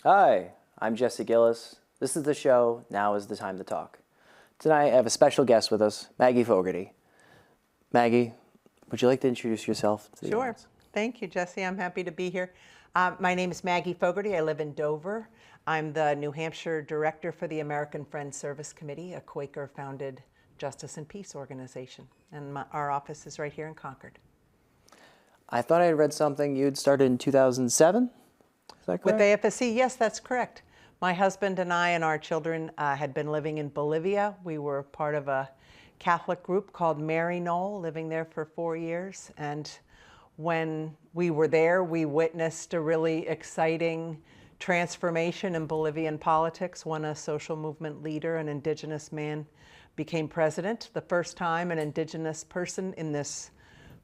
Hi, I'm Jesse Gillis. This is the show, Now is the Time to Talk. Tonight I have a special guest with us, Maggie Fogarty. Maggie, would you like to introduce yourself to the Sure. audience? Thank you, Jesse. I'm happy to be here. My name is Maggie Fogarty. I live in Dover. I'm the New Hampshire Director for the American Friends Service Committee, a Quaker-founded justice and peace organization. And our office is right here in Concord. I thought I had read something you'd started in 2007. Is that With correct? AFSC, yes, that's correct. My husband and I and our children had been living in Bolivia. We were part of a Catholic group called Mary Knoll, living there for 4 years. And when we were there, we witnessed a really exciting transformation in Bolivian politics when a social movement leader, an indigenous man, became president. The first time an indigenous person in this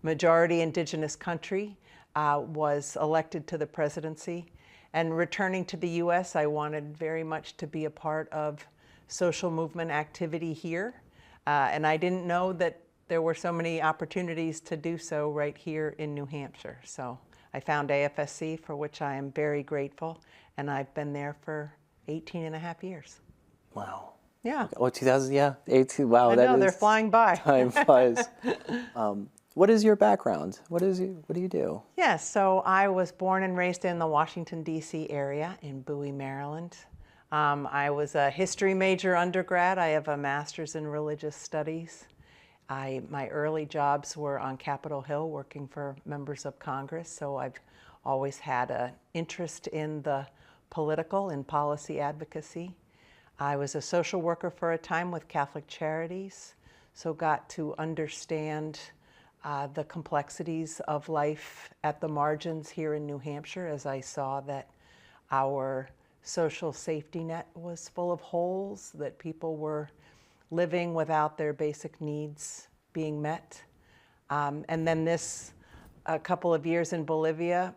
majority indigenous country was elected to the presidency. And returning to the U.S., I wanted very much to be a part of social movement activity here. And I didn't know that there were so many opportunities to do so right here in New Hampshire. So I found AFSC, for which I am very grateful. And I've been there for 18 and a half years. Wow. Yeah. Oh, 2000, yeah, 18. Wow, I know, they're flying by. Time flies. What is your background? What do you do? Yes, so I was born and raised in the Washington, D.C. area in Bowie, Maryland. I was a history major undergrad. I have a master's in religious studies. My early jobs were on Capitol Hill working for members of Congress, so I've always had an interest in the political and policy advocacy. I was a social worker for a time with Catholic Charities, so got to understand the complexities of life at the margins here in New Hampshire as I saw that our social safety net was full of holes, that people were living without their basic needs being met. And then a couple of years in Bolivia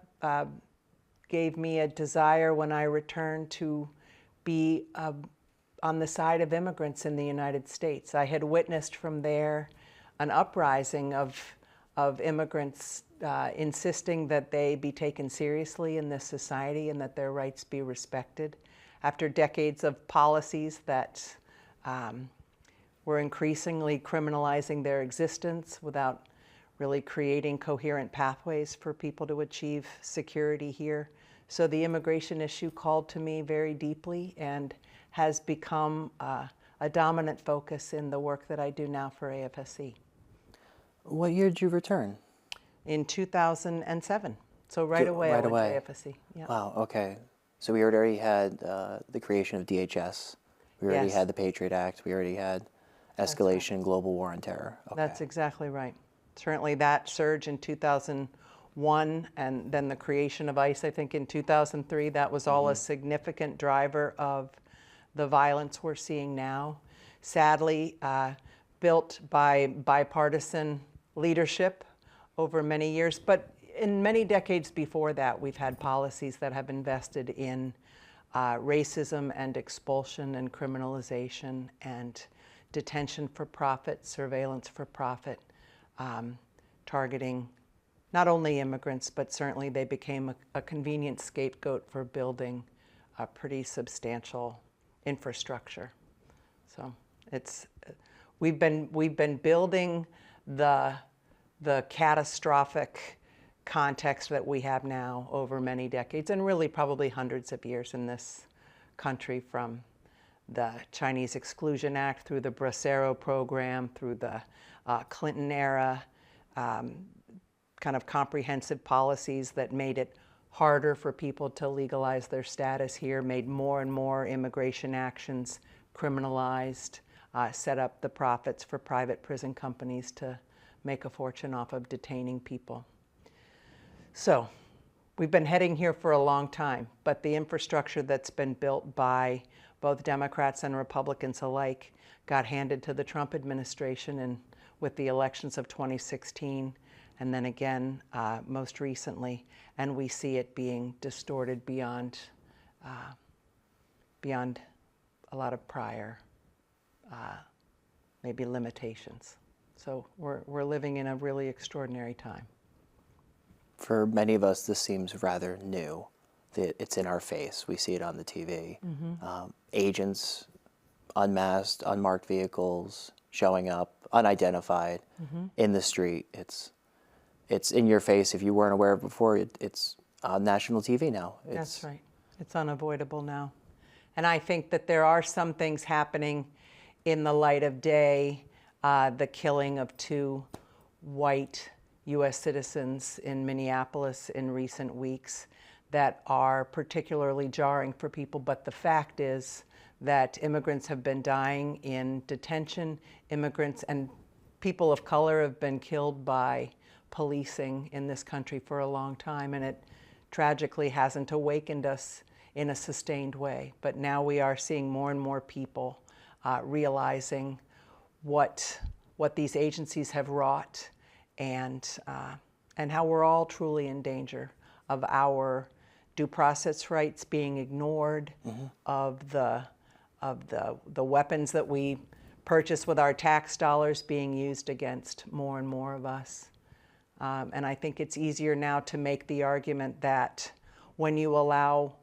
gave me a desire when I returned to be on the side of immigrants in the United States. I had witnessed from there an uprising of immigrants insisting that they be taken seriously in this society and that their rights be respected. After decades of policies that were increasingly criminalizing their existence without really creating coherent pathways for people to achieve security here. So the immigration issue called to me very deeply and has become a dominant focus in the work that I do now for AFSC. What year did you return? In 2007. So right away I went to AFSC. Yep. Wow, okay. So we already had the creation of DHS. We already had the Patriot Act. We already had escalation, global war on terror. Okay. That's exactly right. Certainly that surge in 2001 and then the creation of ICE, I think in 2003, that was all a significant driver of the violence we're seeing now. Sadly, built by bipartisan leadership over many years, but in many decades before that, we've had policies that have invested in racism and expulsion and criminalization and detention for profit, surveillance for profit, targeting not only immigrants, but certainly they became a convenient scapegoat for building a pretty substantial infrastructure. So we've been building the catastrophic context that we have now over many decades, and really probably hundreds of years in this country, from the Chinese Exclusion Act through the Bracero program, through the Clinton era, kind of comprehensive policies that made it harder for people to legalize their status here, made more and more immigration actions criminalized, set up the profits for private prison companies to make a fortune off of detaining people. So we've been heading here for a long time, but the infrastructure that's been built by both Democrats and Republicans alike got handed to the Trump administration and with the elections of 2016, and then again most recently, and we see it being distorted beyond a lot of prior maybe limitations. So we're living in a really extraordinary time. For many of us, this seems rather new. it's in our face. We see it on the TV. Agents, unmasked, unmarked vehicles showing up, unidentified, in the street. It's in your face. If you weren't aware of it before, it's on national TV now. That's right. It's unavoidable now. And I think that there are some things happening in the light of day. The killing of 2 white U.S. citizens in Minneapolis in recent weeks that are particularly jarring for people. But the fact is that immigrants have been dying in detention. Immigrants and people of color have been killed by policing in this country for a long time, and it tragically hasn't awakened us in a sustained way. But now we are seeing more and more people realizing what these agencies have wrought, and how we're all truly in danger of our due process rights being ignored, of the weapons that we purchase with our tax dollars being used against more and more of us. And I think it's easier now to make the argument that when you allow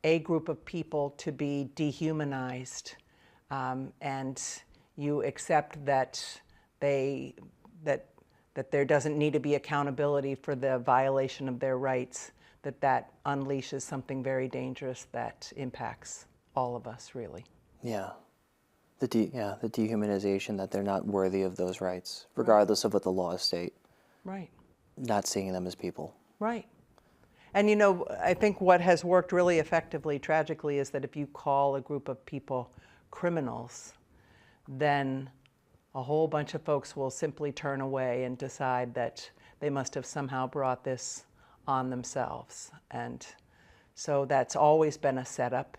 a group of people to be dehumanized, and you accept that that there doesn't need to be accountability for the violation of their rights, that unleashes something very dangerous that impacts all of us, really. Yeah. The dehumanization, that they're not worthy of those rights, regardless of what the laws state. Right. Not seeing them as people. Right. And I think what has worked really effectively, tragically, is that if you call a group of people criminals, then a whole bunch of folks will simply turn away and decide that they must have somehow brought this on themselves. And so that's always been a setup.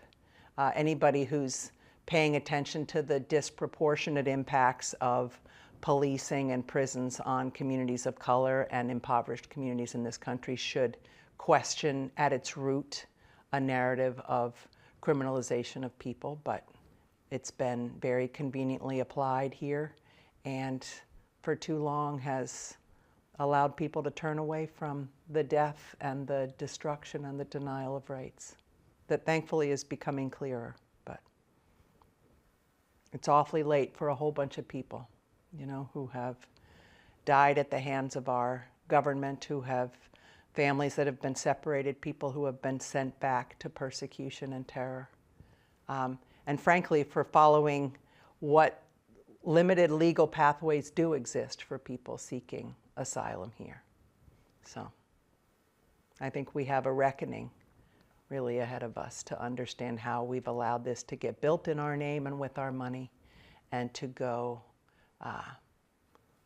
Anybody who's paying attention to the disproportionate impacts of policing and prisons on communities of color and impoverished communities in this country should question at its root a narrative of criminalization of people. But it's been very conveniently applied here, and for too long has allowed people to turn away from the death and the destruction and the denial of rights that thankfully is becoming clearer. But it's awfully late for a whole bunch of people, who have died at the hands of our government, who have families that have been separated, people who have been sent back to persecution and terror. And frankly, for following what limited legal pathways do exist for people seeking asylum here. So I think we have a reckoning really ahead of us to understand how we've allowed this to get built in our name and with our money, and to go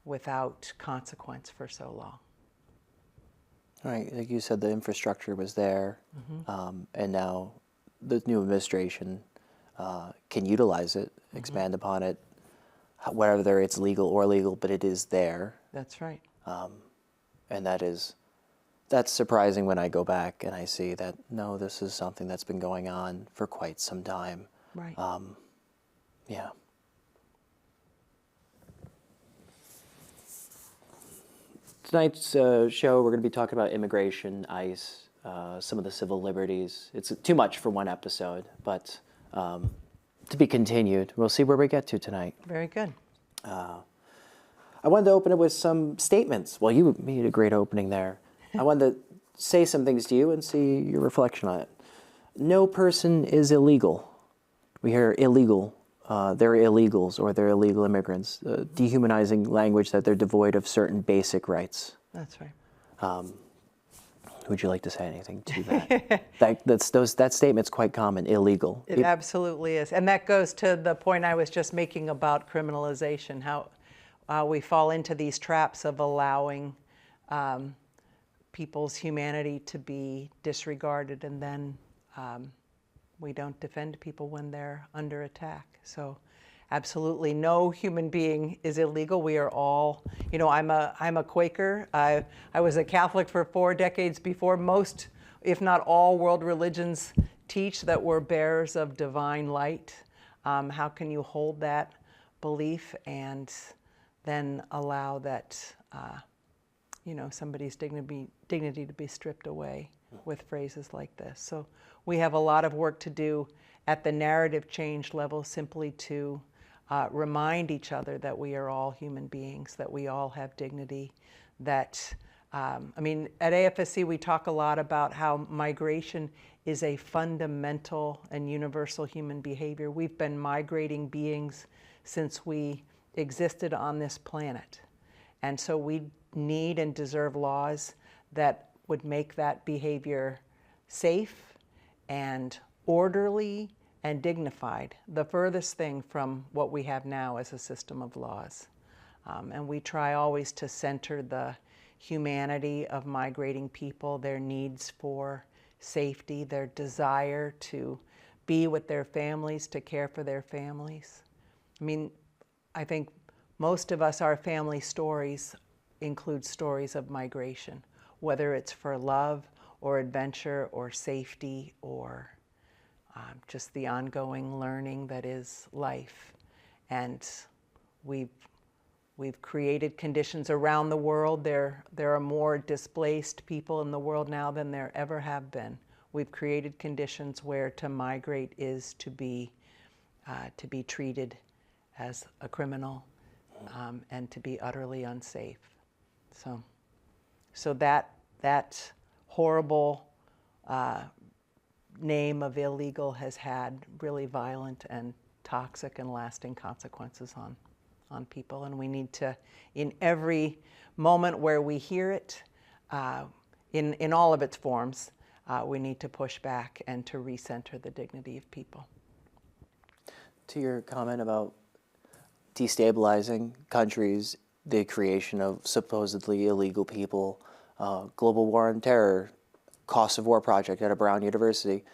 without consequence for so long. Right, like you said, the infrastructure was there, and now the new administration can utilize it, expand upon it, whether it's legal or illegal, but it is there. That's right. And that's surprising when I go back and I see that, no, this is something that's been going on for quite some time. Right. Yeah. Tonight's show, we're going to be talking about immigration, ICE, some of the civil liberties. It's too much for one episode, but to be continued. We'll see where we get to tonight. Very good. I wanted to open it with some statements. Well, you made a great opening there. I wanted to say some things to you and see your reflection on it. No person is illegal. We hear illegal. They're illegals, or they're illegal immigrants. Dehumanizing language that they're devoid of certain basic rights. That's right. Would you like to say anything to that? That statement's quite common, illegal. It absolutely is. And that goes to the point I was just making about criminalization, how we fall into these traps of allowing people's humanity to be disregarded, and then we don't defend people when they're under attack. So absolutely no human being is illegal. We are all, I'm a Quaker. I was a Catholic for 4 decades before. Most, if not all, world religions teach that we're bearers of divine light. How can you hold that belief and then allow that, somebody's dignity to be stripped away with phrases like this. So we have a lot of work to do at the narrative change level, simply to remind each other that we are all human beings, that we all have dignity, that, I mean, at AFSC we talk a lot about how migration is a fundamental and universal human behavior. We've been migrating beings since we existed on this planet. And so we need and deserve laws that would make that behavior safe and orderly and dignified, the furthest thing from what we have now as a system of laws. And we try always to center the humanity of migrating people, their needs for safety, their desire to be with their families, to care for their families. I mean, I think most of us, our family stories include stories of migration, whether it's for love or adventure or safety or just the ongoing learning that is life. And we've created conditions around the world. There are more displaced people in the world now than there ever have been. We've created conditions where to migrate is to be treated as a criminal and to be utterly unsafe. So that horrible name of illegal has had really violent and toxic and lasting consequences on people, and we need to, in every moment where we hear it, in all of its forms, we need to push back and to recenter the dignity of people. To your comment about destabilizing countries, the creation of supposedly illegal people, global war on terror, cost of war project at a Brown University,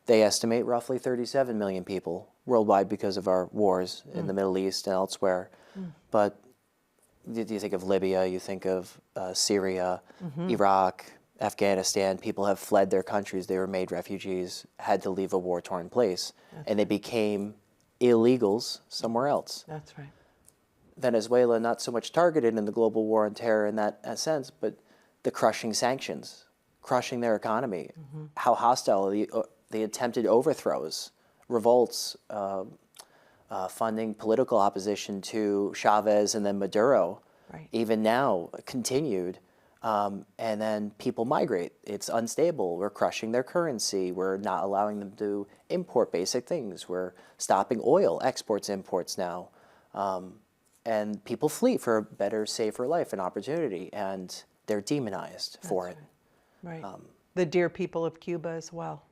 they estimate roughly 37 million people worldwide because of our wars in the Middle East and elsewhere. But you think of Libya, you think of Syria, Iraq, Afghanistan. People have fled their countries. They were made refugees, had to leave a war-torn place, and they became illegals somewhere else. That's right. Venezuela, not so much targeted in the global war on terror in that sense, but the crushing sanctions, crushing their economy, how hostile the attempted overthrows, revolts, funding political opposition to Chavez and then Maduro, even now continued, and then people migrate. It's unstable. We're crushing their currency. We're not allowing them to import basic things. We're stopping oil exports, imports now. And people flee for a better, safer life and opportunity, and they're demonized for it. Right. The dear people of Cuba as well.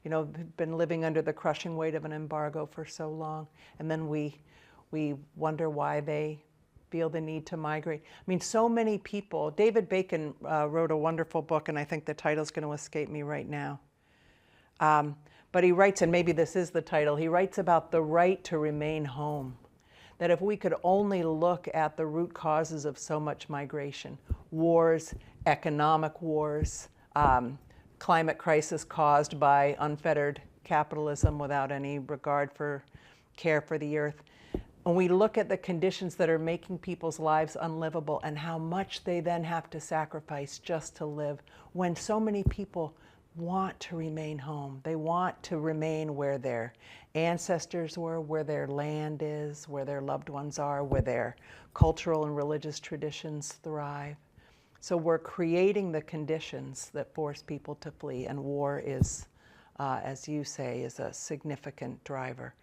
You know, been living under the crushing weight of an embargo for so long, and then we wonder why they feel the need to migrate. I mean, so many people. David Bacon wrote a wonderful book, and I think the title's going to escape me right now. But he writes, and maybe this is the title, he writes about the right to remain home. That if we could only look at the root causes of so much migration, wars, economic wars, climate crisis caused by unfettered capitalism without any regard for care for the earth. When we look at the conditions that are making people's lives unlivable and how much they then have to sacrifice just to live, when so many people want to remain home, they want to remain where their ancestors were, where their land is, where their loved ones are, where their cultural and religious traditions thrive. So we're creating the conditions that force people to flee, and war is, as you say, is a significant driver.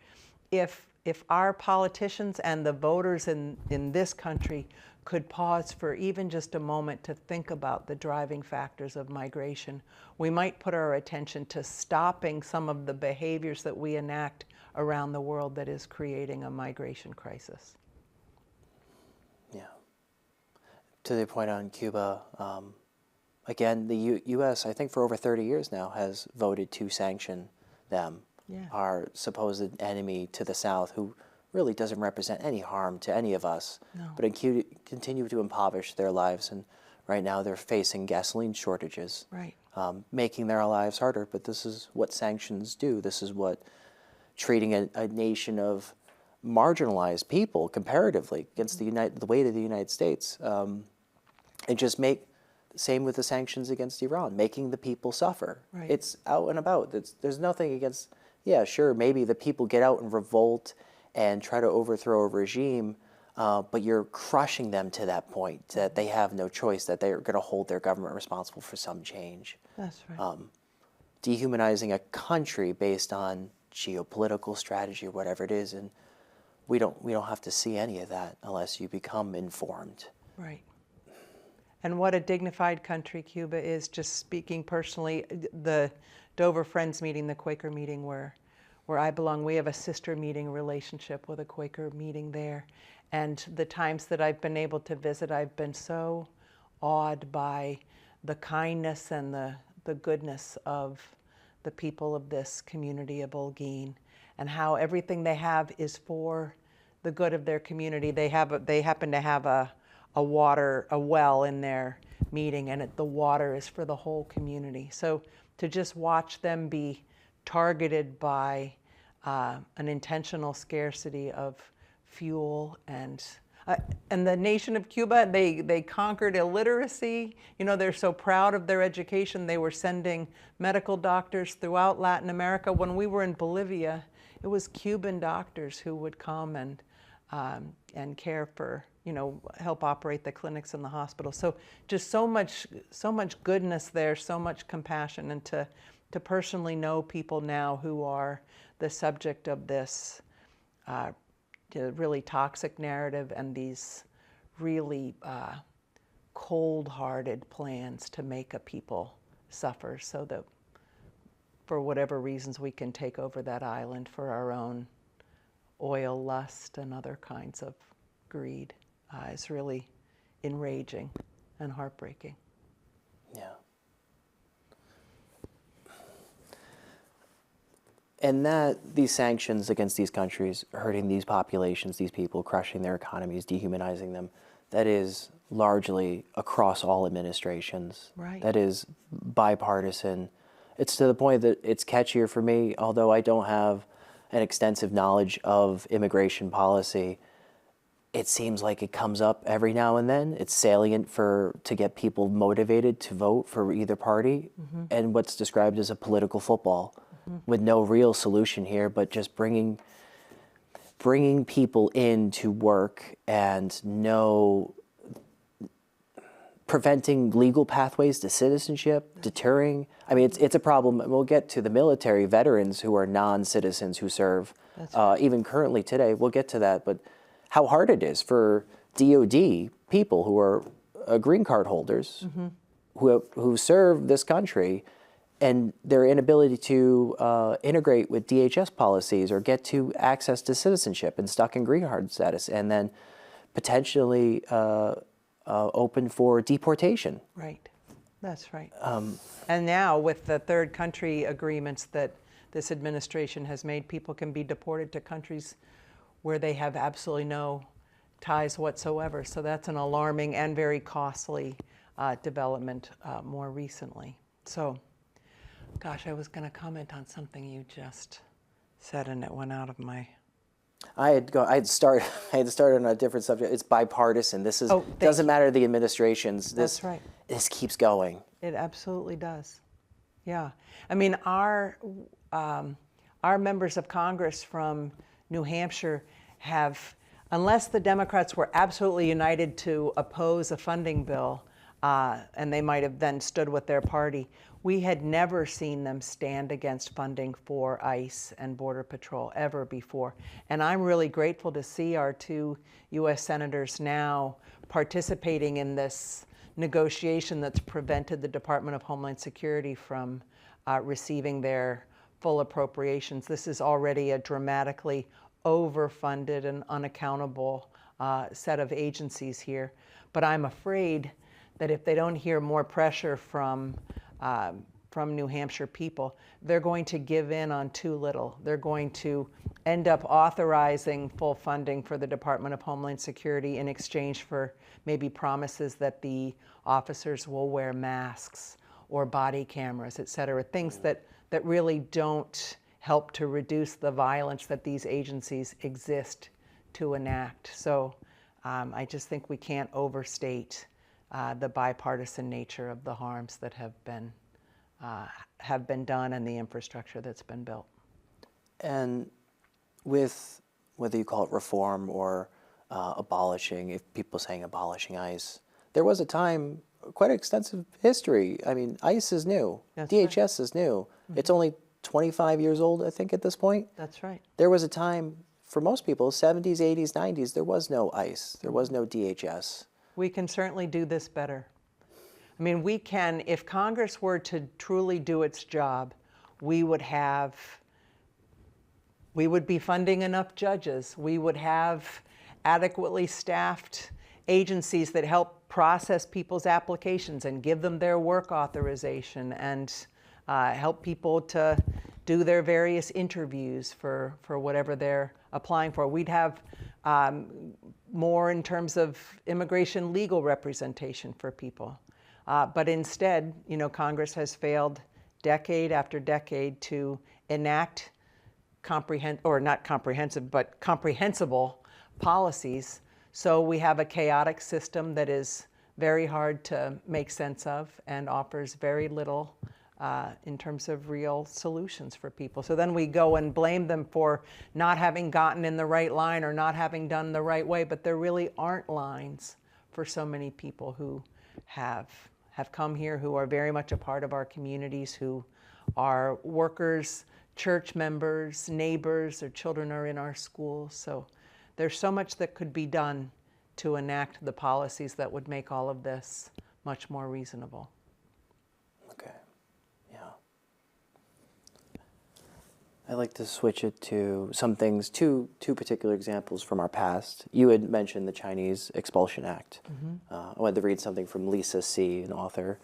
If our politicians and the voters in this country could pause for even just a moment to think about the driving factors of migration, we might put our attention to stopping some of the behaviors that we enact around the world that is creating a migration crisis. Yeah. To the point on Cuba, again, the U.S., I think for over 30 years now, has voted to sanction them, our supposed enemy to the South, who really doesn't represent any harm to any of us, but continue to impoverish their lives. And right now they're facing gasoline shortages, making their lives harder. But this is what sanctions do. This is what treating a nation of marginalized people comparatively against the weight of the United States, and just make Same with the sanctions against Iran, making the people suffer. Right. It's out and about. There's nothing against, yeah, sure, maybe the people get out and revolt and try to overthrow a regime, but you're crushing them to that point that they have no choice, that they're going to hold their government responsible for some change. That's right. Dehumanizing a country based on geopolitical strategy or whatever it is, and we don't have to see any of that unless you become informed. Right. And what a dignified country Cuba is. Just speaking personally, the Dover Friends meeting, the Quaker meeting where I belong, we have a sister meeting relationship with a Quaker meeting there. And the times that I've been able to visit, I've been so awed by the kindness and the goodness of the people of this community of Holguín, and how everything they have is for the good of their community. They happen to have a well in their meeting, and the water is for the whole community. So to just watch them be targeted by an intentional scarcity of fuel, and the nation of Cuba, they conquered illiteracy. You know, they're so proud of their education. They were sending medical doctors throughout Latin America. When we were in Bolivia, it was Cuban doctors who would come and care for, you know, help operate the clinics and the hospitals. So just so much goodness there, so much compassion, and to personally know people now who are the subject of this really toxic narrative and these really cold-hearted plans to make a people suffer, so that for whatever reasons we can take over that island for our own oil lust and other kinds of greed. Is really enraging and heartbreaking. Yeah. And these sanctions against these countries, hurting these populations, these people, crushing their economies, dehumanizing them, that is largely across all administrations. Right. That is bipartisan. It's to the point that it's catchier for me, although I don't have an extensive knowledge of immigration policy. It seems like it comes up every now and then. It's salient to get people motivated to vote for either party, and what's described as a political football, with no real solution here, but just bringing people in to work and preventing legal pathways to citizenship, deterring. I mean, it's a problem. We'll get to the military veterans who are non-citizens who serve, even currently today. We'll get to that, but how hard it is for DOD people who are green card holders who serve this country, and their inability to integrate with DHS policies or get to access to citizenship and stuck in green card status, and then potentially open for deportation. Right, that's right. And now with the third country agreements that this administration has made, people can be deported to countries where they have absolutely no ties whatsoever. So that's an alarming and very costly development more recently. So, gosh, I was going to comment on something you just said, and it went out of my... I had started on a different subject. It's bipartisan. This is doesn't matter the administrations. That's right. This keeps going. It absolutely does. Yeah. I mean, our members of Congress from New Hampshire have, unless the Democrats were absolutely united to oppose a funding bill, and they might have then stood with their party, we had never seen them stand against funding for ICE and Border Patrol ever before. And I'm really grateful to see our two U.S. senators now participating in this negotiation that's prevented the Department of Homeland Security from receiving their full appropriations. This is already a dramatically overfunded and unaccountable set of agencies here. But I'm afraid that if they don't hear more pressure from New Hampshire people, they're going to give in on too little. They're going to end up authorizing full funding for the Department of Homeland Security in exchange for maybe promises that the officers will wear masks or body cameras, et cetera, things that really don't help to reduce the violence that these agencies exist to enact. So I just think we can't overstate the bipartisan nature of the harms that have been done and the infrastructure that's been built. And with whether you call it reform or abolishing, if people saying abolishing ICE, there was a time, quite extensive history. I mean, ICE is new. That's DHS is new. It's only 25 years old, I think, at this point. That's right. There was a time, for most people, 70s, 80s, 90s, there was no ICE. There was no DHS. We can certainly do this better. I mean, we can, if Congress were to truly do its job, we would be funding enough judges. We would have adequately staffed agencies that help process people's applications and give them their work authorization and help people to do their various interviews for whatever they're applying for. We'd have more in terms of immigration legal representation for people. But instead, you know, Congress has failed decade after decade to enact comprehensible policies. So we have a chaotic system that is very hard to make sense of and offers very little in terms of real solutions for people. So then we go and blame them for not having gotten in the right line or not having done the right way, but there really aren't lines for so many people who have come here, who are very much a part of our communities, who are workers, church members, neighbors, their children are in our schools. So there's so much that could be done to enact the policies that would make all of this much more reasonable. Okay, yeah. I'd like to switch it to some things, two particular examples from our past. You had mentioned the Chinese Expulsion Act. I wanted to read something from Lisa C., an author.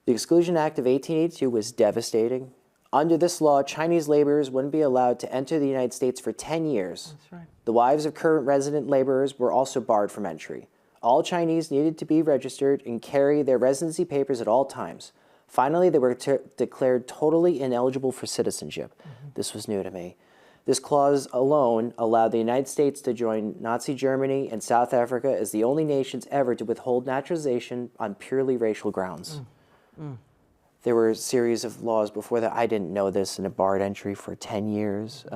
The Exclusion Act of 1882 was devastating. Under this law, Chinese laborers wouldn't be allowed to enter the United States for 10 years. That's right. The wives of current resident laborers were also barred from entry. All Chinese needed to be registered and carry their residency papers at all times. Finally, they were declared totally ineligible for citizenship. This was new to me. This clause alone allowed the United States to join Nazi Germany and South Africa as the only nations ever to withhold naturalization on purely racial grounds. There were a series of laws before that. I didn't know this, and it barred entry for 10 years.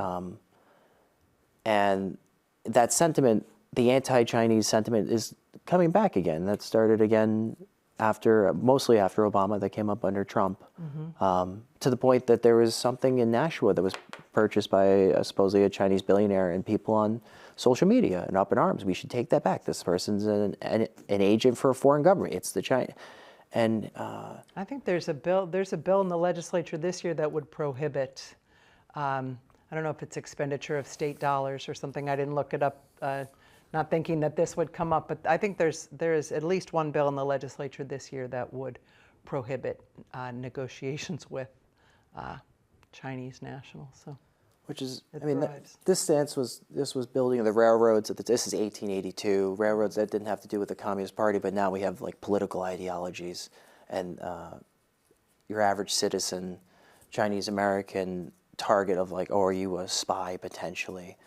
And that sentiment, the anti-Chinese sentiment, is coming back again. That started again mostly after Obama, that came up under Trump, to the point that there was something in Nashua that was purchased by supposedly a Chinese billionaire, and people on social media and up in arms. We should take that back. This person's an agent for a foreign government. It's the China. And I think there's a bill in the legislature this year that would prohibit, I don't know if it's expenditure of state dollars or something. I didn't look it up, not thinking that this would come up, but I think there is at least one bill in the legislature this year that would prohibit negotiations with Chinese nationals. So, which is, it I mean, thrives. this was building of the railroads. This is 1882. Railroads that didn't have to do with the Communist Party, but now we have like political ideologies, and your average citizen, Chinese American target of like, oh, are you a spy potentially?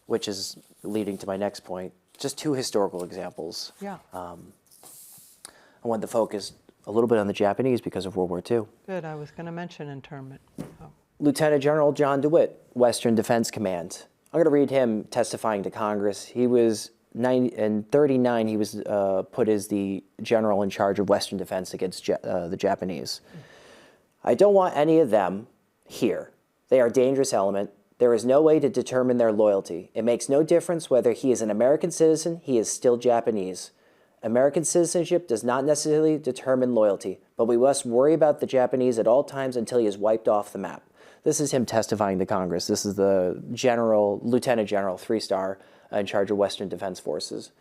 Which is leading to my next point. Just two historical examples. Yeah. I wanted to focus a little bit on the Japanese because of World War II. Good. I was going to mention internment. Oh. Lieutenant General John DeWitt, Western Defense Command. I'm going to read him testifying to Congress. He was in 39. He was put as the general in charge of Western defense against the Japanese. I don't want any of them here. They are a dangerous element. There is no way to determine their loyalty. It makes no difference whether he is an American citizen, he is still Japanese. American citizenship does not necessarily determine loyalty, but we must worry about the Japanese at all times until he is wiped off the map. This is him testifying to Congress. This is the Lieutenant General, 3-star, in charge of Western Defense Forces.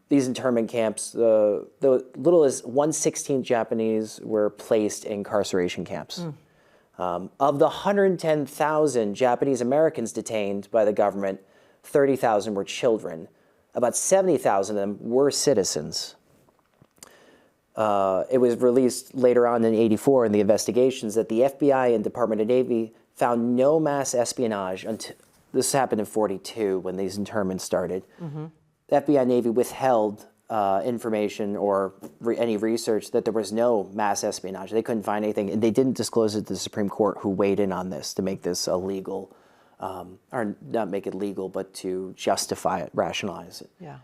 These internment camps, the little as 1/16 Japanese were placed in incarceration camps. Of the 110,000 Japanese Americans detained by the government, 30,000 were children. About 70,000 of them were citizens. It was released later on in '84 in the investigations that the FBI and Department of Navy found no mass espionage until this happened in '42 when these internments started. The FBI and Navy withheld information or any research that there was no mass espionage. They couldn't find anything, and they didn't disclose it to the Supreme Court, who weighed in on this to make this illegal, or not make it legal, but to justify it, rationalize it. Yeah.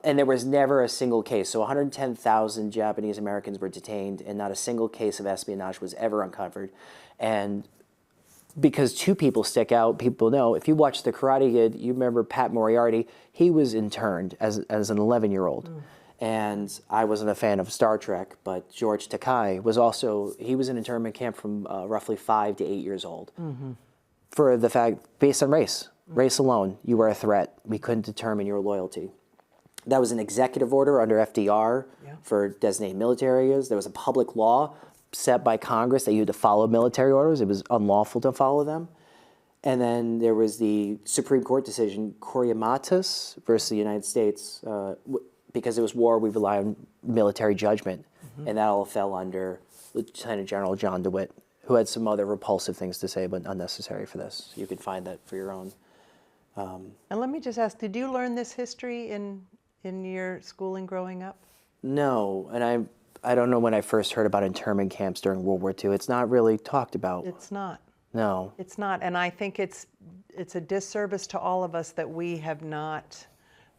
And there was never a single case. So 110,000 Japanese Americans were detained, and not a single case of espionage was ever uncovered. And because two people stick out, people know, if you watch The Karate Kid, you remember Pat Moriarty, he was interned as an 11-year-old. And I wasn't a fan of Star Trek, but George Takei was also, he was in internment camp from roughly 5 to 8 years old. For the fact, based on race alone, you were a threat. We couldn't determine your loyalty. That was an executive order under FDR for designated military areas. There was a public law set by Congress that you had to follow military orders. It was unlawful to follow them. And then there was the Supreme Court decision, Koreamatis versus the United States. Because it was war, we rely on military judgment. And that all fell under Lieutenant General John DeWitt, who had some other repulsive things to say, but unnecessary for this. You could find that for your own. And let me just ask, did you learn this history in your schooling growing up? No, and I don't know when I first heard about internment camps during World War II. It's not really talked about. It's not. No. It's not, and I think it's a disservice to all of us that we have not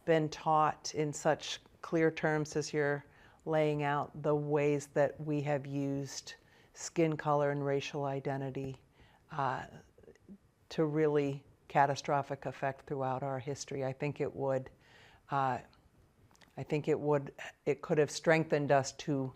been taught in such clear terms as you're laying out the ways that we have used skin color and racial identity to really catastrophic effect throughout our history. I think it would. It could have strengthened us to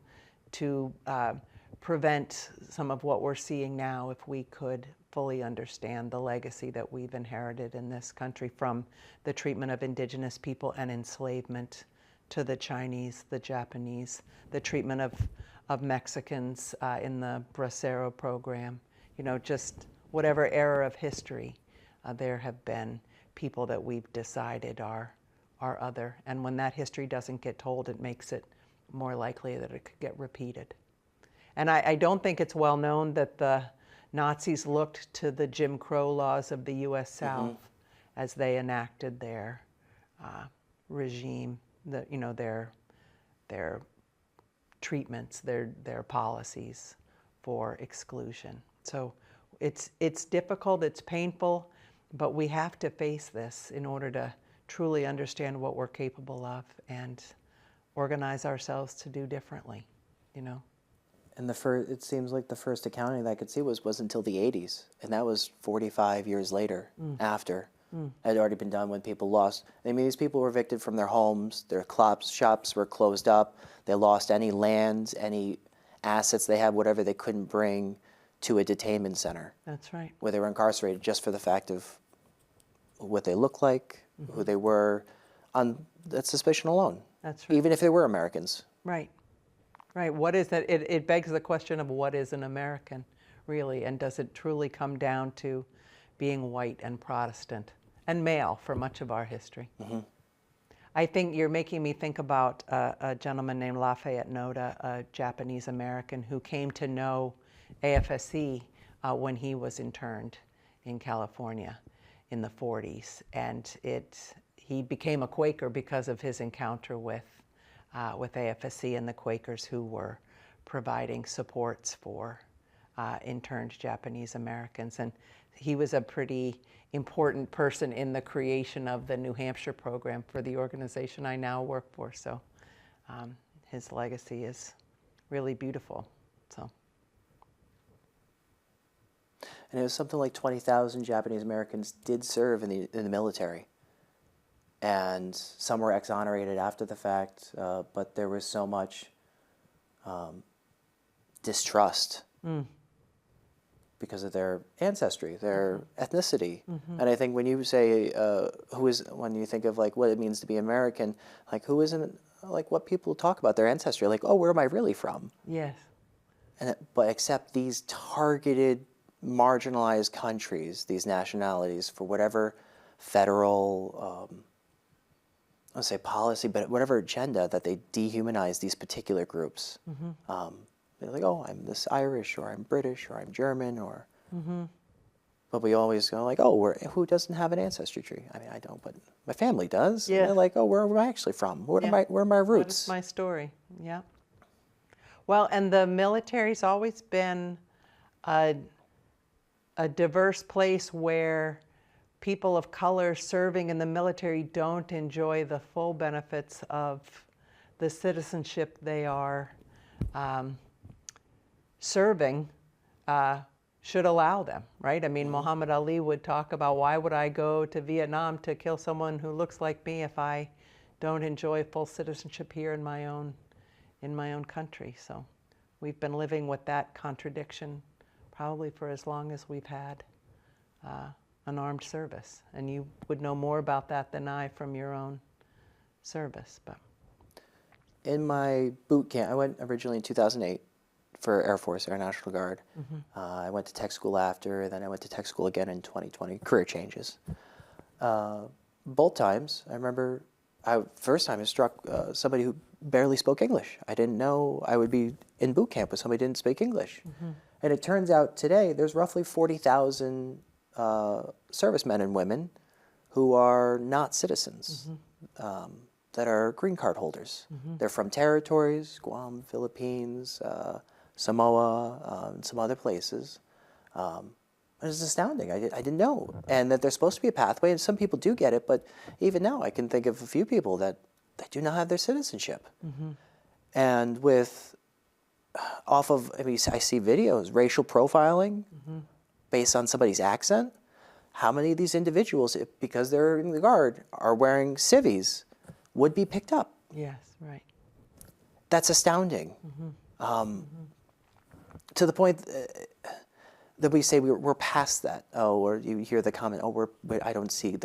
prevent some of what we're seeing now if we could fully understand the legacy that we've inherited in this country, from the treatment of indigenous people and enslavement to the Chinese, the Japanese, the treatment of Mexicans in the Bracero program. You know, just whatever era of history, there have been people that we've decided are other. And when that history doesn't get told, it makes it more likely that it could get repeated. And I don't think it's well known that the Nazis looked to the Jim Crow laws of the U.S. South as they enacted their regime, their treatments, their policies for exclusion. So it's difficult, it's painful, but we have to face this in order to truly understand what we're capable of and organize ourselves to do differently, you know. And it seems like the first accounting that I could see was until the 80s, and that was 45 years later, after it had already been done, when people lost. I mean, these people were evicted from their homes, their shops were closed up, they lost any lands, any assets they had, whatever they couldn't bring to a detainment center. That's right. Where they were incarcerated just for the fact of what they looked like, who they were, on that suspicion alone. That's right. Even if they were Americans. Right. Right. What is that? It begs the question of what is an American, really, and does it truly come down to being white and Protestant and male for much of our history? I think you're making me think about a gentleman named Lafayette Noda, a Japanese American who came to know AFSC when he was interned in California in the 40s, and he became a Quaker because of his encounter with AFSC and the Quakers who were providing supports for interned Japanese Americans. And he was a pretty important person in the creation of the New Hampshire program for the organization I now work for. So his legacy is really beautiful. So. And it was something like 20,000 Japanese Americans did serve in the military. And some were exonerated after the fact, but there was so much distrust because of their ancestry, their ethnicity. And I think when you say when you think of like what it means to be American, like who isn't, like what people talk about their ancestry, like, oh, where am I really from? Yes. But except these targeted, marginalized countries, these nationalities, for whatever federal I don't say policy, but whatever agenda that they dehumanize these particular groups. They're like, oh, I'm this Irish, or I'm British, or I'm German, or But we always go like, oh, who doesn't have an ancestry tree? I mean, I don't, but my family does. Yeah. And they're like, oh, where am I actually from? Where are my What roots? is my story? Yeah. Well, and the military's always been a diverse place where people of color serving in the military don't enjoy the full benefits of the citizenship they are serving. Should allow them, right? I mean, Muhammad Ali would talk about, why would I go to Vietnam to kill someone who looks like me if I don't enjoy full citizenship here in my own country? So we've been living with that contradiction probably for as long as we've had an armed service. And you would know more about that than I from your own service. But In my boot camp, I went originally in 2008 for Air Force, Air National Guard. I went to tech school after, then I went to tech school again in 2020, career changes. Both times, I remember, first time I struck somebody who barely spoke English. I didn't know I would be in boot camp with somebody who didn't speak English. And it turns out today, there's roughly 40,000 servicemen and women who are not citizens. That are green card holders. They're from territories, Guam, Philippines, Samoa, and some other places. It was astounding. I didn't know. And that there's supposed to be a pathway, and some people do get it, but even now I can think of a few people that do not have their citizenship. And I mean, I see videos, racial profiling based on somebody's accent. How many of these individuals, because they're in the Guard, are wearing civies, would be picked up? yes, right. That's astounding. To the point that we say we're past that. Oh, or you hear the comment, oh, I don't see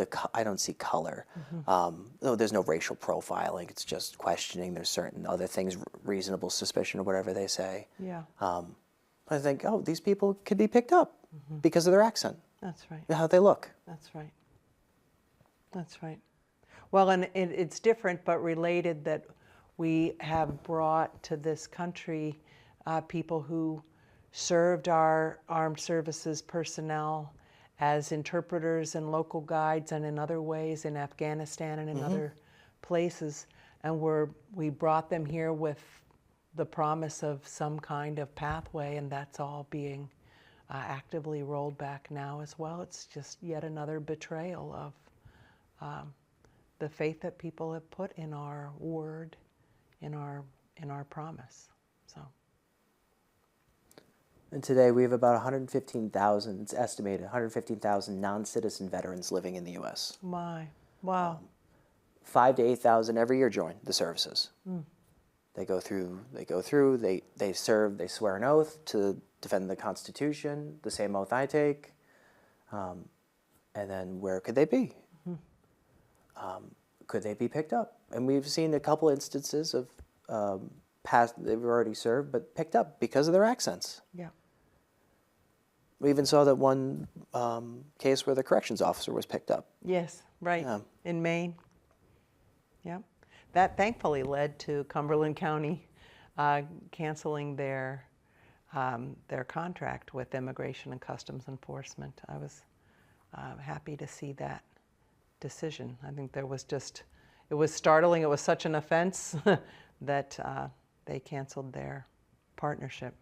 color. No, there's no racial profiling. It's just questioning. There's certain other things, reasonable suspicion or whatever they say. Yeah, I think, oh, these people could be picked up because of their accent, that's right. how they look. That's right. That's right. Well, and it's different but related that we have brought to this country people who served our armed services personnel as interpreters and local guides and in other ways in Afghanistan and in other places. And we brought them here with the promise of some kind of pathway, and that's all being actively rolled back now as well. It's just yet another betrayal of the faith that people have put in our word, in our promise. So. And today we have about 115,000, it's estimated, 115,000 non-citizen veterans living in the U.S. My, wow. 5,000 to 8,000 every year join the services. They go through, they serve, they swear an oath to defend the Constitution, the same oath I take. And then where could they be? Could they be picked up? And we've seen a couple instances of they've already served, but picked up because of their accents. Yeah. We even saw that one case where the corrections officer was picked up. Yes, right. Yeah. In Maine. Yeah. That thankfully led to Cumberland County canceling their contract with Immigration and Customs Enforcement. I was happy to see that decision. I think it was startling. It was such an offense that they canceled their partnership.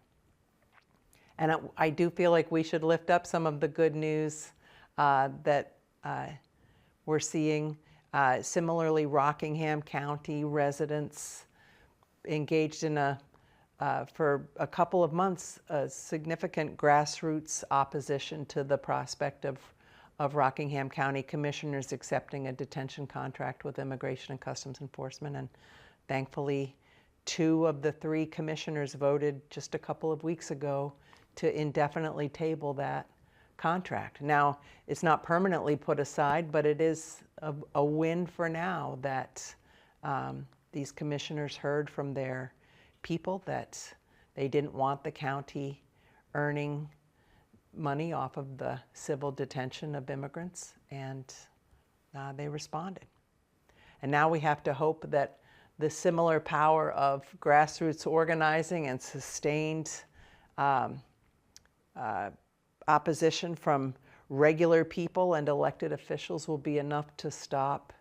And I do feel like we should lift up some of the good news that we're seeing. Similarly, Rockingham County residents engaged in for a couple of months, a significant grassroots opposition to the prospect of Rockingham County commissioners accepting a detention contract with Immigration and Customs Enforcement. And thankfully, 2 of the 3 commissioners voted just a couple of weeks ago to indefinitely table that contract. Now, it's not permanently put aside, but it is a win for now that these commissioners heard from their people that they didn't want the county earning money off of the civil detention of immigrants, and they responded. And now we have to hope that the similar power of grassroots organizing and sustained opposition from regular people and elected officials will be enough to stop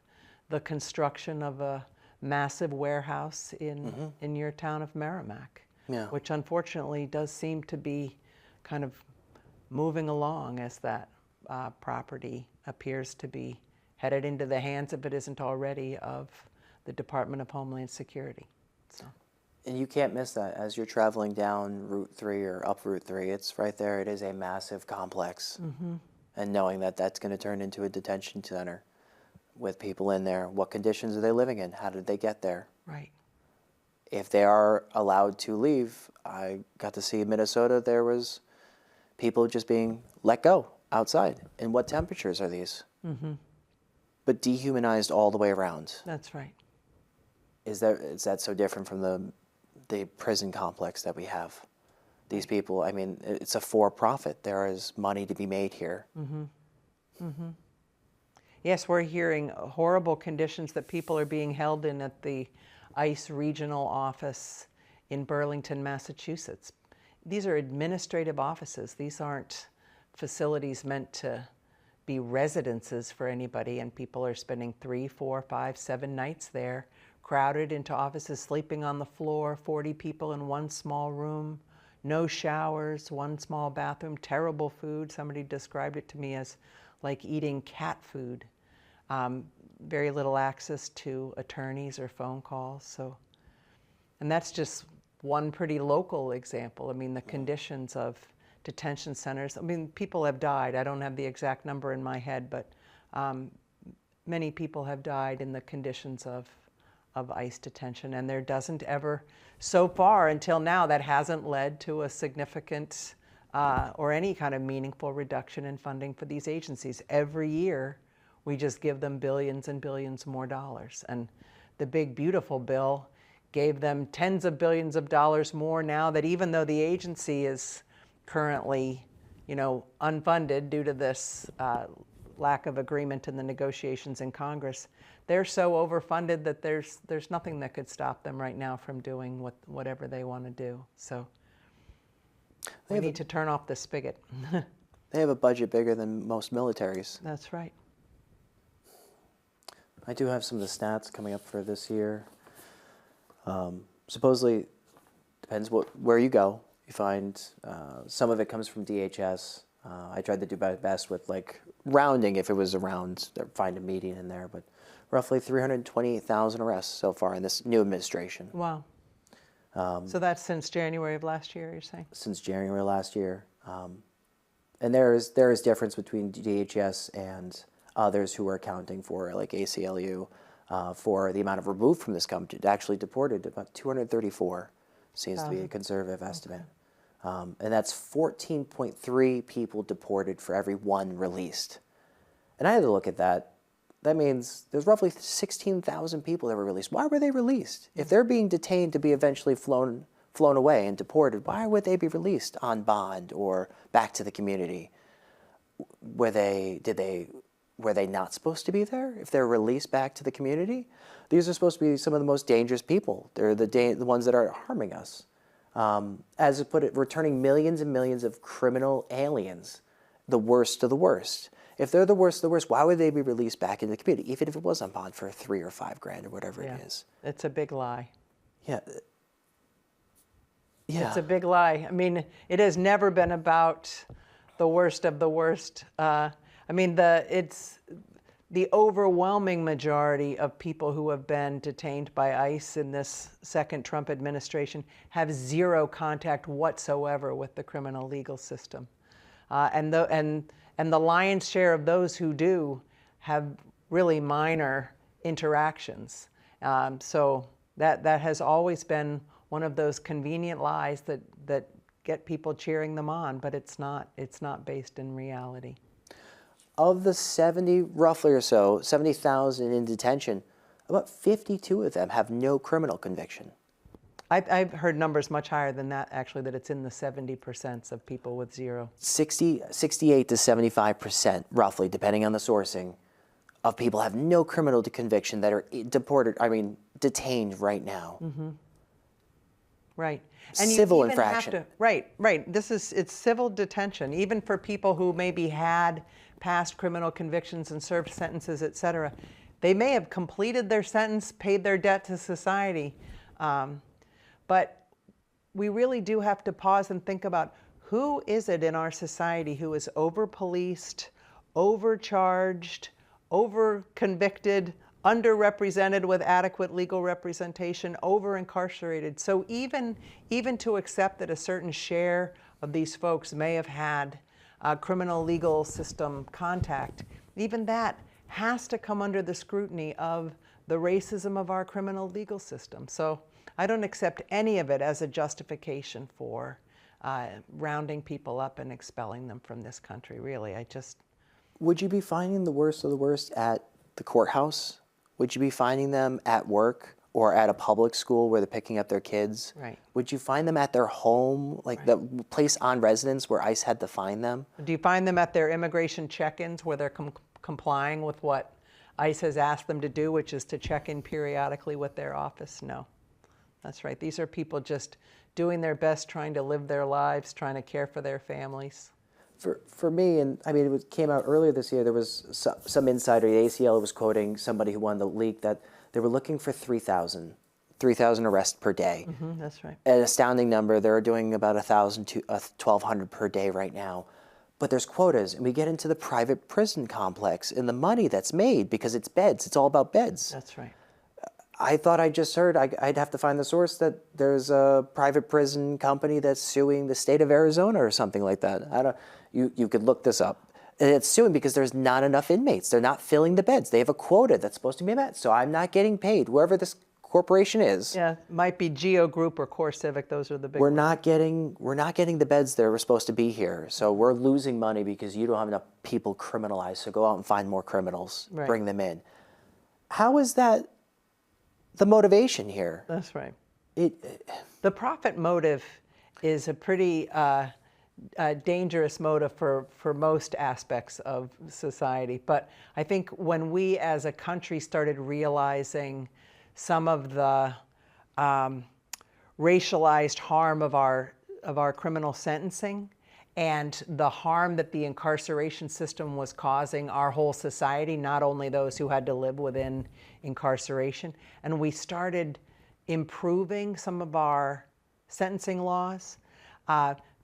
the construction of a massive warehouse in your town of Merrimack, Yeah. which unfortunately does seem to be kind of moving along as that property appears to be headed into the hands, if it isn't already, of the Department of Homeland Security. So. And you can't miss that as you're traveling down Route 3 or up Route 3. It's right there. It is a massive complex. And knowing that that's going to turn into a detention center with people in there, what conditions are they living in? How did they get there? Right. If they are allowed to leave, I got to see in Minnesota, there was people just being let go outside. And what temperatures are these? But dehumanized all the way around. That's right. Is that so different from the prison complex that we have? These people, I mean, it's a for-profit. There is money to be made here. Yes, we're hearing horrible conditions that people are being held in at the ICE regional office in Burlington, Massachusetts. These are administrative offices. These aren't facilities meant to be residences for anybody, and people are spending 3, 4, 5, 7 nights there, crowded into offices, sleeping on the floor, 40 people in one small room, no showers, one small bathroom, terrible food. Somebody described it to me as like eating cat food. Very little access to attorneys or phone calls. So, and that's just one pretty local example. I mean, the conditions of detention centers, I mean, people have died. I don't have the exact number in my head, but many people have died in the conditions of ICE detention, and there doesn't ever, so far until now, that hasn't led to a significant or any kind of meaningful reduction in funding for these agencies. Every year, we just give them billions and billions more dollars. And the big, beautiful bill gave them tens of billions of dollars more now, that even though the agency is currently, unfunded due to this lack of agreement in the negotiations in Congress, they're so overfunded that there's nothing that could stop them right now from doing whatever they want to do. So we need to turn off the spigot. They have a budget bigger than most militaries. That's right. I do have some of the stats coming up for this year. Supposedly, depends where you go. You find some of it comes from DHS. I tried to do my best with rounding if it was around, find a median in there, but roughly 328,000 arrests so far in this new administration. Wow. So that's since January of last year, you're saying? Since January last year. And there is difference between DHS and others who are accounting for, like ACLU, for the amount of removed from this country. Actually deported, about 234 seems to be a conservative estimate. And that's 14.3 people deported for every one released. And I had to look at that. That means there's roughly 16,000 people that were released. Why were they released? If they're being detained to be eventually flown away and deported, why would they be released on bond or back to the community? Were they not supposed to be there? If they're released back to the community, these are supposed to be some of the most dangerous people. They're the ones that are harming us. As it put it, returning millions and millions of criminal aliens, the worst of the worst. If they're the worst of the worst, why would they be released back into the community, even if it was on bond for $3 or $5 grand or whatever it is? It's a big lie. Yeah. Yeah. It's a big lie. I mean, it has never been about the worst of the worst. It's the overwhelming majority of people who have been detained by ICE in this second Trump administration have zero contact whatsoever with the criminal legal system. And the lion's share of those who do have really minor interactions. So that has always been one of those convenient lies that get people cheering them on, but it's not based in reality. Of the 70, roughly or so, 70,000 in detention, about 52 of them have no criminal conviction. I've heard numbers much higher than that, actually, that it's in the 70% of people with zero. 68 to 75%, roughly, depending on the sourcing, of people have no criminal conviction that are detained right now. Right. Civil you even infraction. have to, right. It's civil detention, even for people who maybe had past criminal convictions and served sentences, et cetera. They may have completed their sentence, paid their debt to society, but we really do have to pause and think about who is it in our society who is over-policed, overcharged, over-convicted, underrepresented with adequate legal representation, over-incarcerated. So even to accept that a certain share of these folks may have had criminal legal system contact, even that has to come under the scrutiny of the racism of our criminal legal system. So I don't accept any of it as a justification for rounding people up and expelling them from this country, really. Would you be finding the worst of the worst at the courthouse? Would you be finding them at work or at a public school where they're picking up their kids? Right. Would you find them at their home, like the place on residence where ICE had to find them? Do you find them at their immigration check-ins where they're complying with what ICE has asked them to do, which is to check in periodically with their office? No. That's right. These are people just doing their best, trying to live their lives, trying to care for their families. For me, and I mean, came out earlier this year, there was some insider, the ACL was quoting somebody who won the leak that they were looking for 3,000 arrests per day. That's right. An astounding number. They're doing about 1,000 to 1,200 per day right now. But there's quotas, and we get into the private prison complex and the money that's made because it's beds. It's all about beds. That's right. I thought I just heard, I'd have to find the source, that there's a private prison company that's suing the state of Arizona or something like that. You could look this up. And it's suing because there's not enough inmates. They're not filling the beds. They have a quota that's supposed to be met. So I'm not getting paid. Whoever this corporation is. Yeah, might be Geo Group or Core Civic. Those are the big we're ones. not getting the beds that were supposed to be here. So we're losing money because you don't have enough people criminalized. So go out and find more criminals. Right. Bring them in. How is that the motivation here? That's right. The profit motive is a pretty dangerous motive for most aspects of society. But I think when we as a country started realizing some of the racialized harm of our criminal sentencing and the harm that the incarceration system was causing our whole society, not only those who had to live within incarceration, and we started improving some of our sentencing laws,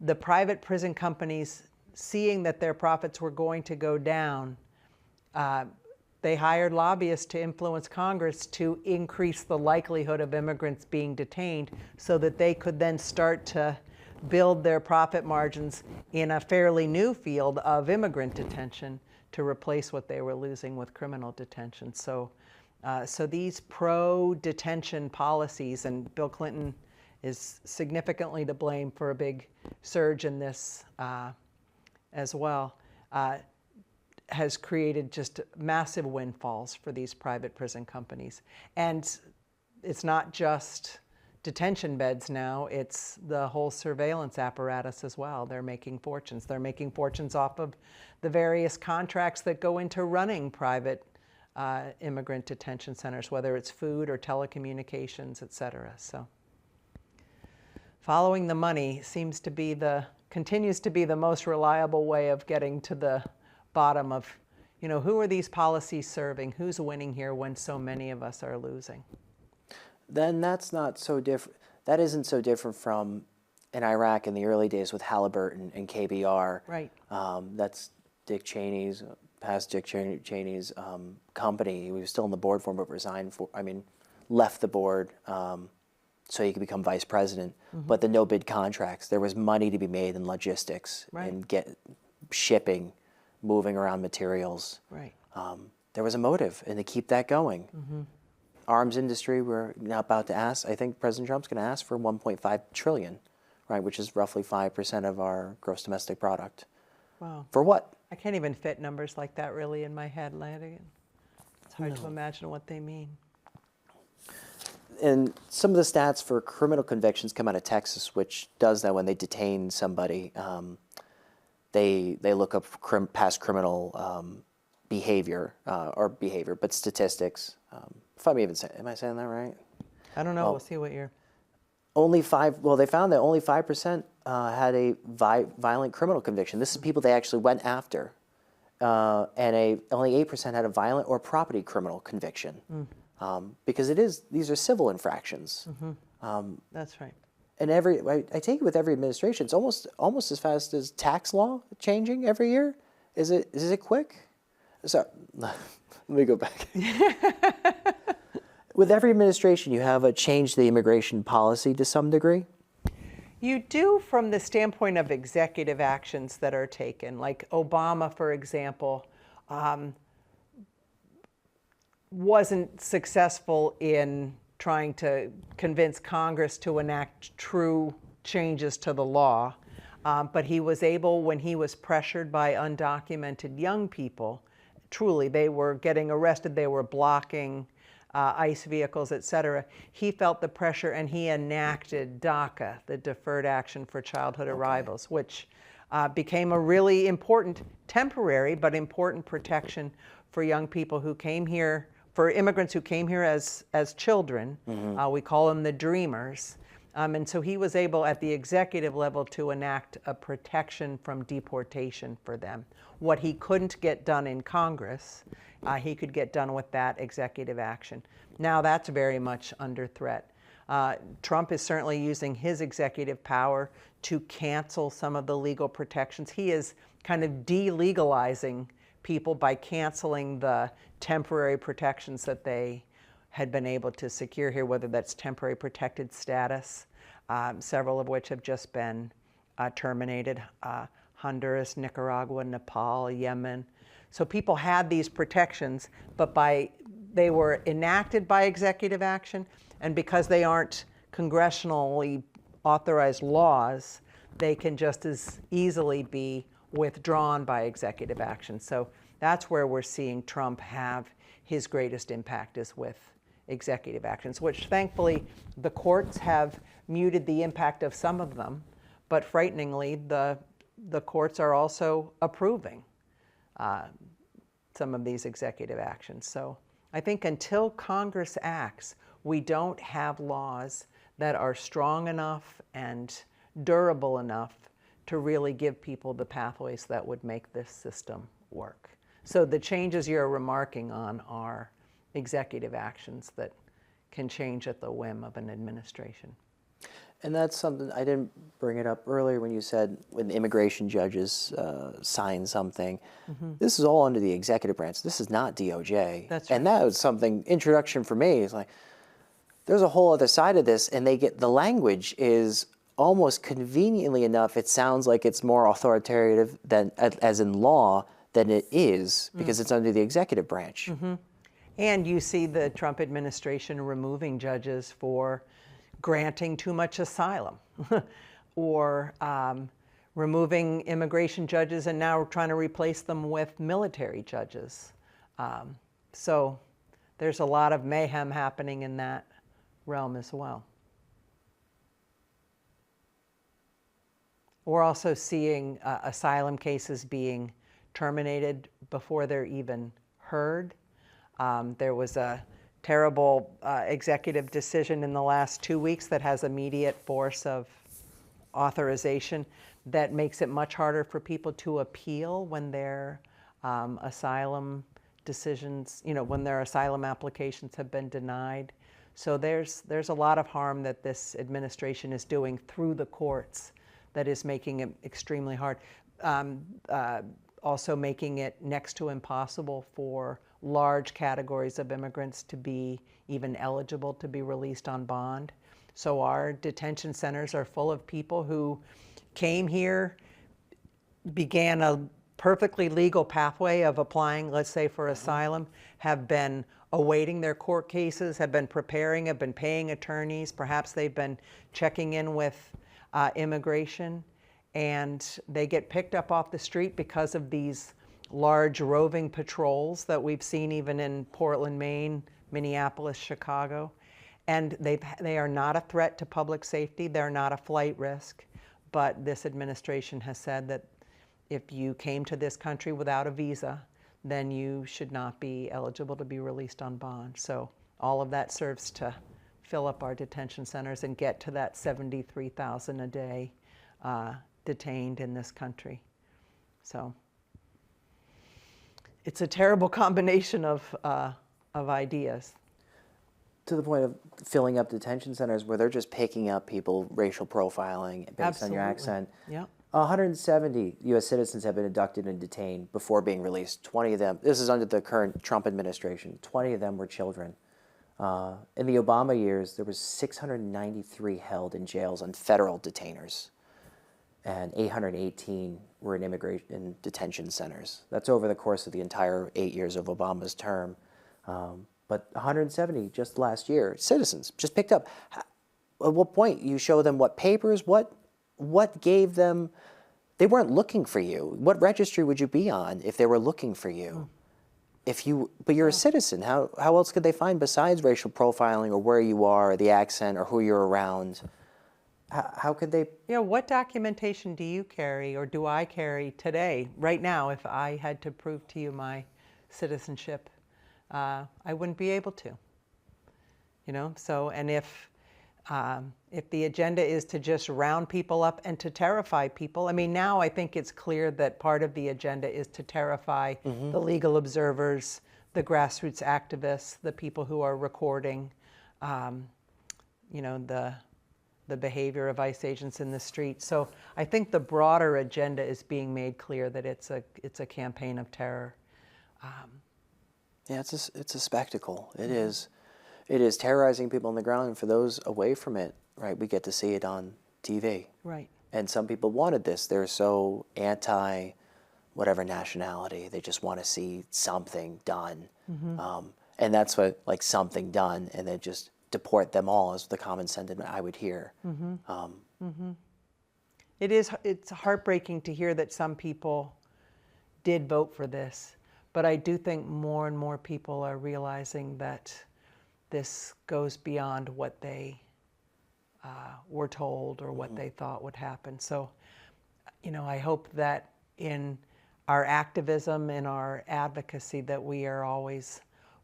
the private prison companies, seeing that their profits were going to go down, they hired lobbyists to influence Congress to increase the likelihood of immigrants being detained so that they could then start to build their profit margins in a fairly new field of immigrant detention to replace what they were losing with criminal detention. So these pro-detention policies, and Bill Clinton is significantly to blame for a big surge in this as well, has created just massive windfalls for these private prison companies. And it's not just detention beds now, it's the whole surveillance apparatus as well. They're making fortunes. They're making fortunes off of the various contracts that go into running private immigrant detention centers, whether it's food or telecommunications, et cetera. So following the money continues to be the most reliable way of getting to the bottom of, who are these policies serving? Who's winning here when so many of us are losing? Then that's not so different. That isn't so different from in Iraq in the early days with Halliburton and KBR. Right. That's Dick Cheney's, past Dick Cheney's company. He was still on the board for him, but left the board so he could become vice president. Mm-hmm. But the no-bid contracts, there was money to be made in logistics and shipping, moving around materials. Right. There was a motive, and to keep that going. Mm-hmm. Arms industry, we're now about to ask, I think President Trump's going to ask for $1.5 trillion, right, which is roughly 5% of our gross domestic product. Wow. For what? I can't even fit numbers like that really in my head, Ladigan. It's hard to imagine what they mean. And some of the stats for criminal convictions come out of Texas, which does that when they detain somebody. They look up past criminal behavior, but statistics. If I'm even saying, am I saying that right? I don't know. We'll see what you're. only they found that only 5% had a violent criminal conviction. This is people they actually went after. And only 8% had a violent or property criminal conviction. Because these are civil infractions. That's right. And I take it with every administration, it's almost as fast as tax law changing every year. Is it quick? So let me go back. With every administration, you have a change to the immigration policy to some degree. You do from the standpoint of executive actions that are taken. Like Obama, for example, wasn't successful in trying to convince Congress to enact true changes to the law. But he was able, when he was pressured by undocumented young people, truly, they were getting arrested, they were blocking ICE vehicles, et cetera. He felt the pressure and he enacted DACA, the Deferred Action for Childhood Arrivals, which became a really important, temporary, but important protection for young people who came here, for immigrants who came here as children. We call them the Dreamers. And so he was able at the executive level to enact a protection from deportation for them. What he couldn't get done in Congress, he could get done with that executive action. Now that's very much under threat. Trump is certainly using his executive power to cancel some of the legal protections. He is kind of delegalizing people by canceling the temporary protections that they had been able to secure here, whether that's temporary protected status, several of which have just been terminated, Honduras, Nicaragua, Nepal, Yemen. So people had these protections, but they were enacted by executive action, and because they aren't congressionally authorized laws, they can just as easily be withdrawn by executive action. So that's where we're seeing Trump have his greatest impact, is with executive actions, which thankfully the courts have muted the impact of some of them, but frighteningly the courts are also approving some of these executive actions. So I think until Congress acts, we don't have laws that are strong enough and durable enough to really give people the pathways that would make this system work. So the changes you're remarking on are executive actions that can change at the whim of an administration. And that's something, I didn't bring it up earlier when you said when immigration judges sign something. This is all under the executive branch. This is not DOJ. That's right. And that was something, introduction for me, is like, there's a whole other side of this, and the language is almost conveniently enough, it sounds like it's more authoritative than, as in law, than it is, because it's under the executive branch. And you see the Trump administration removing judges for granting too much asylum or removing immigration judges and now trying to replace them with military judges. So there's a lot of mayhem happening in that realm as well. We're also seeing asylum cases being terminated before they're even heard. There was a terrible executive decision in the last 2 weeks that has immediate force of authorization that makes it much harder for people to appeal when their asylum decisions, when their asylum applications have been denied. So there's a lot of harm that this administration is doing through the courts that is making it extremely hard. Also making it next to impossible for large categories of immigrants to be even eligible to be released on bond. So our detention centers are full of people who came here, began a perfectly legal pathway of applying, let's say, for asylum, have been awaiting their court cases, have been preparing, have been paying attorneys, perhaps they've been checking in with immigration, and they get picked up off the street because of these large roving patrols that we've seen even in Portland, Maine, Minneapolis, Chicago. And they are not a threat to public safety. They're not a flight risk. But this administration has said that if you came to this country without a visa, then you should not be eligible to be released on bond. So all of that serves to fill up our detention centers and get to that 73,000 a day detained in this country. So it's a terrible combination of ideas. To the point of filling up detention centers where they're just picking up people, racial profiling based on your accent. Yeah. 170 U.S. citizens have been abducted and detained before being released. 20 of them, this is under the current Trump administration, 20 of them were children. In the Obama years, there was 693 held in jails on federal detainers, and 818 were in immigration detention centers. That's over the course of the entire 8 years of Obama's term. But 170 just last year, citizens just picked up. At what point you show them what papers, what gave them, they weren't looking for you. What registry would you be on if they were looking for you? But you're a citizen. How else could they find besides racial profiling or where you are, or the accent, or who you're around? How could they? Yeah, what documentation do you carry, or do I carry today, right now, if I had to prove to you my citizenship? I wouldn't be able to. So, and if the agenda is to just round people up and to terrify people, I mean, now I think it's clear that part of the agenda is to terrify the legal observers, the grassroots activists, the people who are recording, the behavior of ICE agents in the street. So I think the broader agenda is being made clear that it's a campaign of terror. Yeah, it's a spectacle. It is. It is terrorizing people on the ground, and for those away from it, right, we get to see it on TV. Right. And some people wanted this. They're so anti whatever nationality. They just want to see something done. And that's what, like, something done, and then just deport them all is the common sentiment I would hear. It's heartbreaking to hear that some people did vote for this, but I do think more and more people are realizing that this goes beyond what they were told or what they thought would happen. So, I hope that in our activism, in our advocacy, that we are always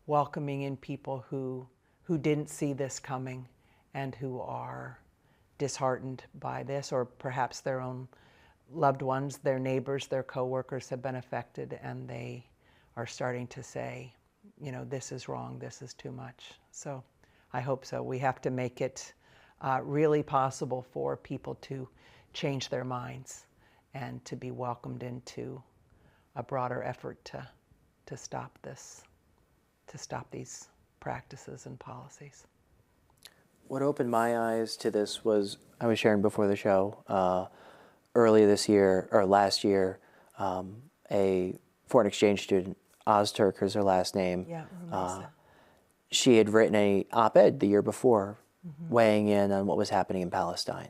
welcoming in people who didn't see this coming and who are disheartened by this, or perhaps their own loved ones, their neighbors, their coworkers have been affected, and they are starting to say, this is wrong, this is too much. So I hope so. We have to make it really possible for people to change their minds and to be welcomed into a broader effort to stop this, to stop these practices and policies. What opened my eyes to this was, I was sharing before the show, early this year, or last year, a foreign exchange student, Ozturk is her last name. Yeah, she had written an op-ed the year before, weighing in on what was happening in Palestine.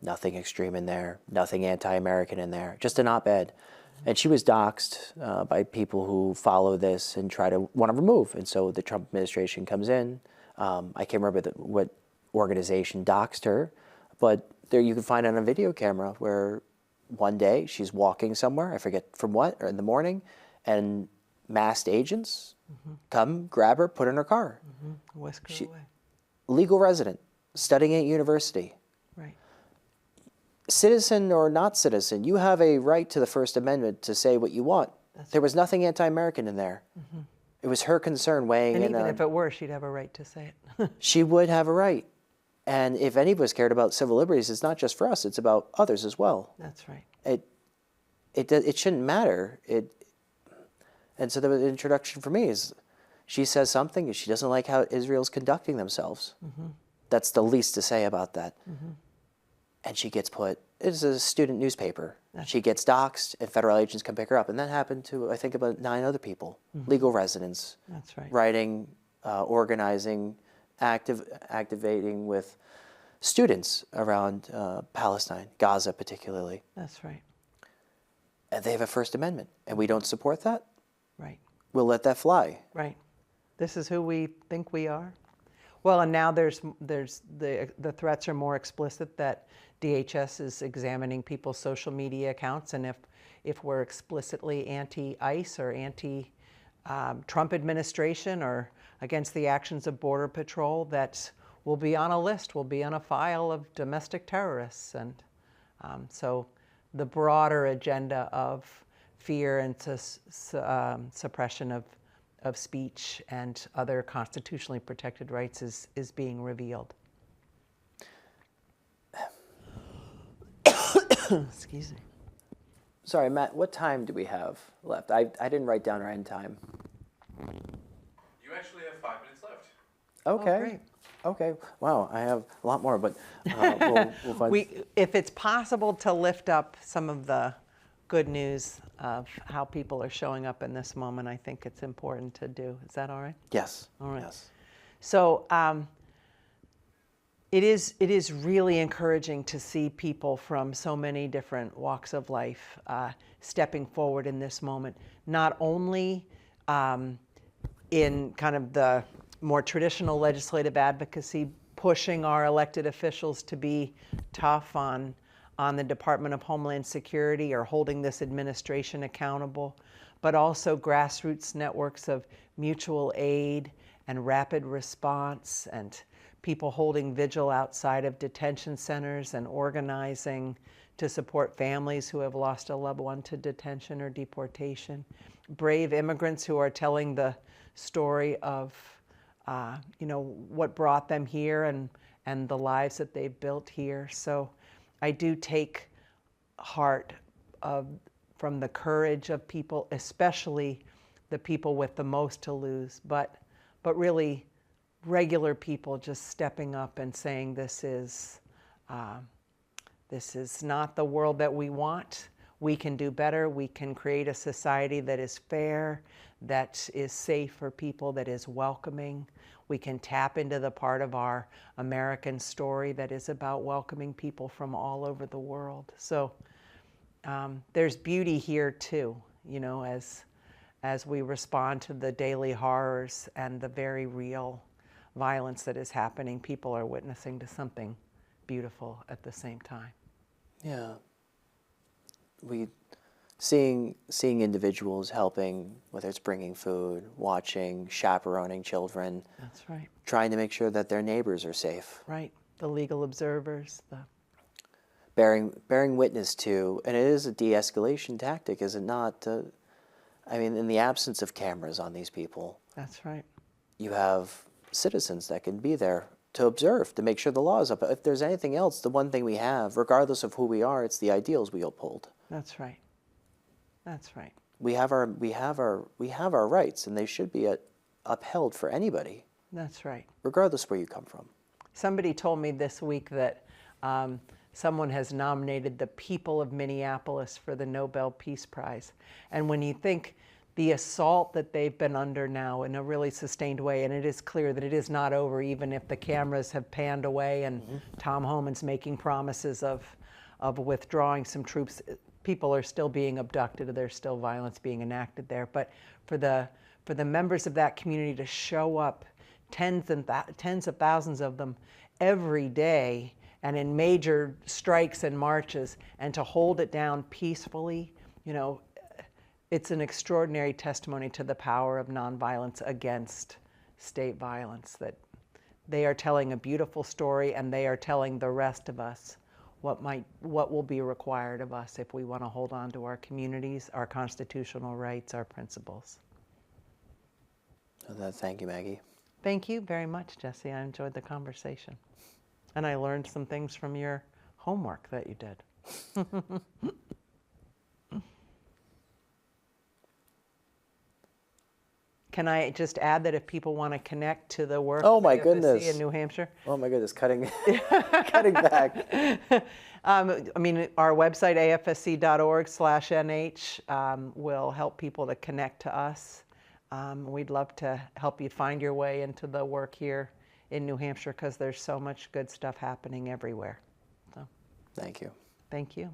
Nothing extreme in there, nothing anti-American in there, just an op-ed. And she was doxxed by people who follow this and want to remove. And so the Trump administration comes in. I can't remember what organization doxxed her, but there you can find on a video camera where one day she's walking somewhere, I forget from what, or in the morning, and masked agents come, grab her, put her in her car. Whisk her away. Legal resident, studying at university. Right. Citizen or not citizen, you have a right to the First Amendment to say what you want. There was nothing anti-American in there. It was her concern weighing in on... And even if it were, she'd have a right to say it. She would have a right. And if any of us cared about civil liberties, it's not just for us, it's about others as well. That's right. It shouldn't matter. And so the introduction for me is, she says something, she doesn't like how Israel's conducting themselves. That's the least to say about that. And she gets put, it's a student newspaper. She gets doxxed, and federal agents come pick her up. And that happened to, I think, about 9 other people, legal residents. That's right. Writing, organizing, activating with students around Palestine, Gaza particularly. That's right. And they have a First Amendment, and we don't support that? Right. We'll let that fly. Right. This is who we think we are. Well, and now there's the threats are more explicit, that DHS is examining people's social media accounts, and if we're explicitly anti-ICE or Trump administration or against the actions of Border Patrol that will be on a list, will be on a file of domestic terrorists. And so the broader agenda of fear and suppression of speech and other constitutionally protected rights is being revealed. Excuse me. Sorry, Matt, what time do we have left? I didn't write down our end time. You actually have 5 minutes left. Okay. Oh, great. Okay. Wow, I have a lot more, but we'll find... If it's possible to lift up some of the good news of how people are showing up in this moment, I think it's important to do. Is that all right? Yes. All right. Yes. So it is really encouraging to see people from so many different walks of life stepping forward in this moment, not only in kind of the more traditional legislative advocacy, pushing our elected officials to be tough on the Department of Homeland Security or holding this administration accountable, but also grassroots networks of mutual aid and rapid response and people holding vigil outside of detention centers and organizing to support families who have lost a loved one to detention or deportation. Brave immigrants who are telling the story of what brought them here and the lives that they've built here. So I do take heart from the courage of people, especially the people with the most to lose, but really regular people just stepping up and saying this is not the world that we want. We can do better. We can create a society that is fair, that is safe for people, that is welcoming. We can tap into the part of our American story that is about welcoming people from all over the world. So there's beauty here too, as we respond to the daily horrors and the very real violence that is happening. People are witnessing to something beautiful at the same time. Yeah. Seeing individuals helping, whether it's bringing food, watching, chaperoning children. That's right. Trying to make sure that their neighbors are safe. Right. The legal observers. Bearing witness to, and it is a de-escalation tactic, is it not? In the absence of cameras on these people. That's right. You have citizens that can be there to observe, to make sure the law is up. If there's anything else, the one thing we have, regardless of who we are, it's the ideals we uphold. That's right. That's right. We have our rights, and they should be upheld for anybody. That's right. Regardless where you come from. Somebody told me this week that someone has nominated the people of Minneapolis for the Nobel Peace Prize. And when you think the assault that they've been under now in a really sustained way, and it is clear that it is not over, even if the cameras have panned away and Tom Homan's making promises of withdrawing some troops, people are still being abducted, there's still violence being enacted there. But for the members of that community to show up, tens of thousands of them every day, and in major strikes and marches, and to hold it down peacefully, it's an extraordinary testimony to the power of nonviolence against state violence, that they are telling a beautiful story, and they are telling the rest of us what will be required of us if we want to hold on to our communities, our constitutional rights, our principles. Thank you, Maggie. Thank you very much, Jesse. I enjoyed the conversation. And I learned some things from your homework that you did. Can I just add that if people want to connect to the work Oh of my AFSC goodness. in New Hampshire? Oh my goodness, cutting back. Our website, afsc.org/nh, will help people to connect to us. We'd love to help you find your way into the work here in New Hampshire, because there's so much good stuff happening everywhere. So, Thank you. thank you.